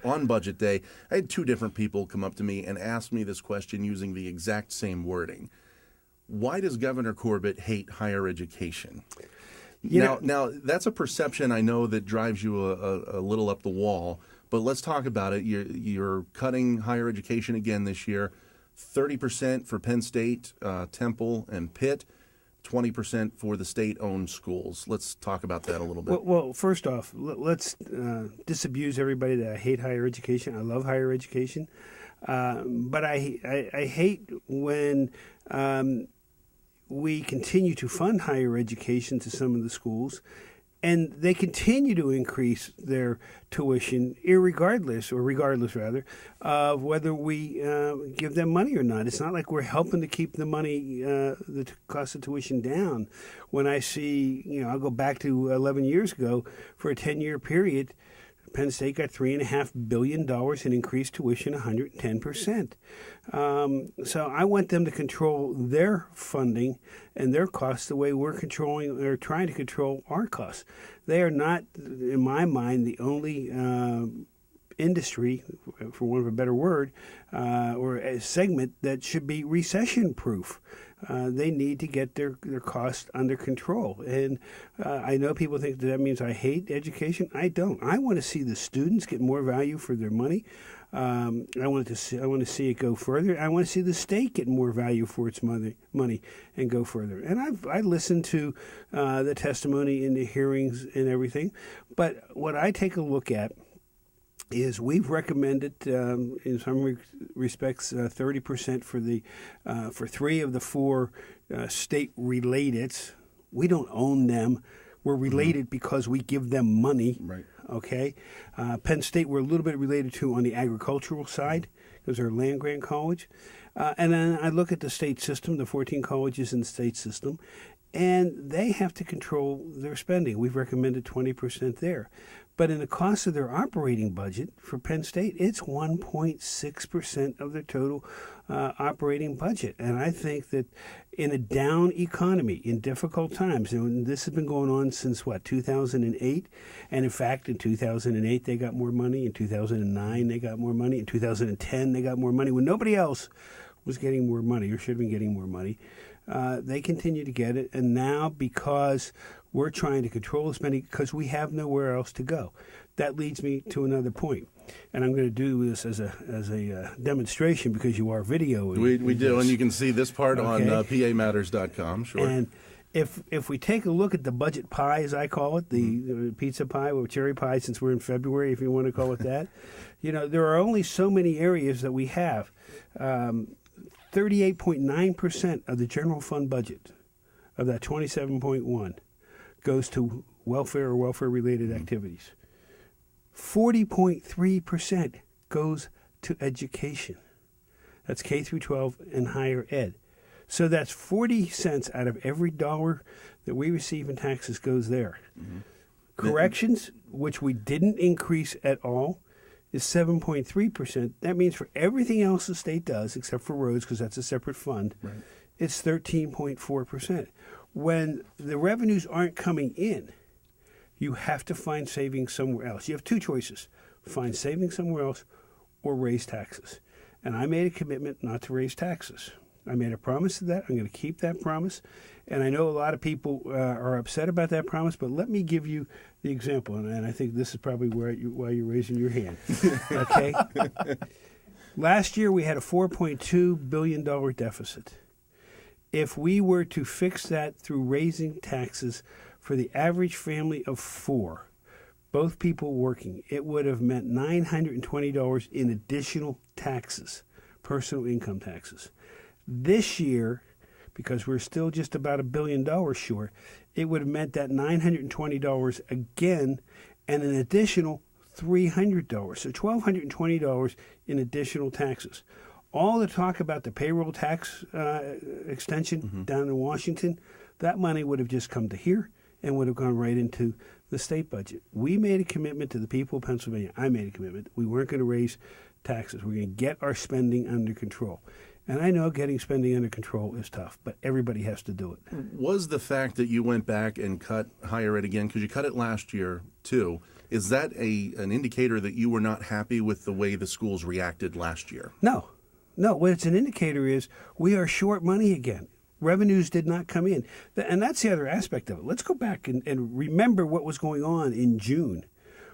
on Budget Day, I had two different people come up to me and ask me this question using the exact same wording. Why does Governor Corbett hate higher education? Now, that's a perception I know that drives you a little up the wall, but let's talk about it. You're cutting higher education again this year, 30% for Penn State, Temple, and Pitt, 20% for the state-owned schools. Let's talk about that a little bit. Well, first off, let's disabuse everybody that I hate higher education. I love higher education, but I hate when we continue to fund higher education to some of the schools, and they continue to increase their tuition regardless of whether we give them money or not. It's not like we're helping to keep the money, the cost of tuition down. When I see, I'll go back to 11 years ago, for a 10-year period, Penn State got $3.5 billion in increased tuition, 110%. So I want them to control their funding and their costs the way we're controlling or trying to control our costs. They are not, in my mind, the only industry, for want of a better word, or a segment that should be recession-proof. They need to get their costs under control. And I know people think that means I hate education. I don't. I want to see the students get more value for their money. I want to see it go further. I want to see the state get more value for its money and go further. And I listened to the testimony in the hearings and everything. But what I take a look at is we've recommended, in some respects, 30% for three of the four state-related. We don't own them. We're related because we give them money. Right. Okay. Penn State, we're a little bit related to on the agricultural side because they're a land-grant college. And then I look at the state system, the 14 colleges in the state system, and they have to control their spending. We've recommended 20% there. But in the cost of their operating budget for Penn State, it's 1.6% of their total operating budget. And I think that in a down economy, in difficult times, and this has been going on since, 2008? And in fact, in 2008, they got more money. In 2009, they got more money. In 2010, they got more money. When nobody else was getting more money or should have been getting more money, they continue to get it. And now, because we're trying to control the spending because we have nowhere else to go. That leads me to another point. And I'm going to do this as a demonstration because you are videoing. We do, and you can see this part on pamatters.com, sure. And if we take a look at the budget pie, as I call it, the pizza pie or cherry pie, since we're in February, if you want to call it that, there are only so many areas that we have. 38.9% of the general fund budget of that 27.1 goes to welfare or welfare-related activities. 40.3% goes to education. That's K through 12 and higher ed. So that's 40 cents out of every dollar that we receive in taxes goes there. Mm-hmm. Corrections, which we didn't increase at all, is 7.3%. That means for everything else the state does, except for roads, because that's a separate fund, right, it's 13.4%. When the revenues aren't coming in, you have to find savings somewhere else. You have two choices: find savings somewhere else or raise taxes. And I made a commitment not to raise taxes. I made a promise to that. I'm going to keep that promise. And I know a lot of people are upset about that promise, but let me give you the example. And I think this is probably why you're raising your hand. Okay? Last year we had a $4.2 billion deficit. If we were to fix that through raising taxes for the average family of four, both people working, it would have meant $920 in additional taxes, personal income taxes. This year, because we're still just about $1 billion short, it would have meant that $920 again and an additional $300. So $1,220 in additional taxes. All the talk about the payroll tax extension down in Washington, that money would have just come to here and would have gone right into the state budget. We made a commitment to the people of Pennsylvania. I made a commitment. We weren't going to raise taxes. We're going to get our spending under control. And I know getting spending under control is tough, but everybody has to do it. Was the fact that you went back and cut higher ed again, because you cut it last year too, Is that an indicator that you were not happy with the way the schools reacted last year? No. What it's an indicator is we are short money again. Revenues did not come in. And that's the other aspect of it. Let's go back and remember what was going on in June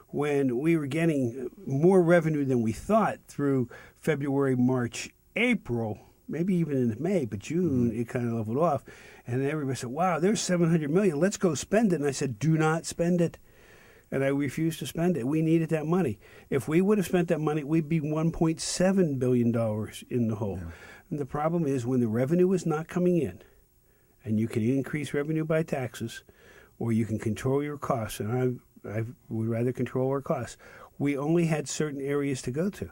when we were getting more revenue than we thought through February, March, April, maybe even in May, but June it kind of leveled off. And everybody said, wow, there's $700 million. Let's go spend it. And I said, do not spend it. And I refused to spend it. We needed that money. If we would have spent that money, we'd be $1.7 billion in the hole. Yeah. And the problem is when the revenue is not coming in, and you can increase revenue by taxes, or you can control your costs, and I would rather control our costs, we only had certain areas to go to.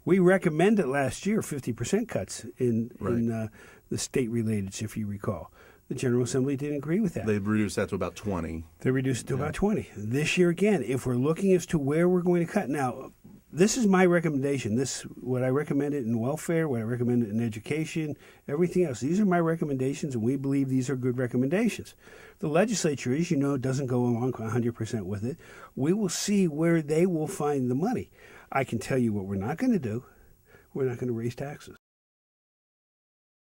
We recommended last year 50% cuts in the state-related, if you recall. The General Assembly didn't agree with that. They reduced that to about 20. They reduced it to about 20. This year, again, if we're looking as to where we're going to cut. Now, this is my recommendation. What I recommended in welfare, what I recommended in education, everything else. These are my recommendations, and we believe these are good recommendations. The legislature, as you know, doesn't go along 100% with it. We will see where they will find the money. I can tell you what we're not going to do. We're not going to raise taxes.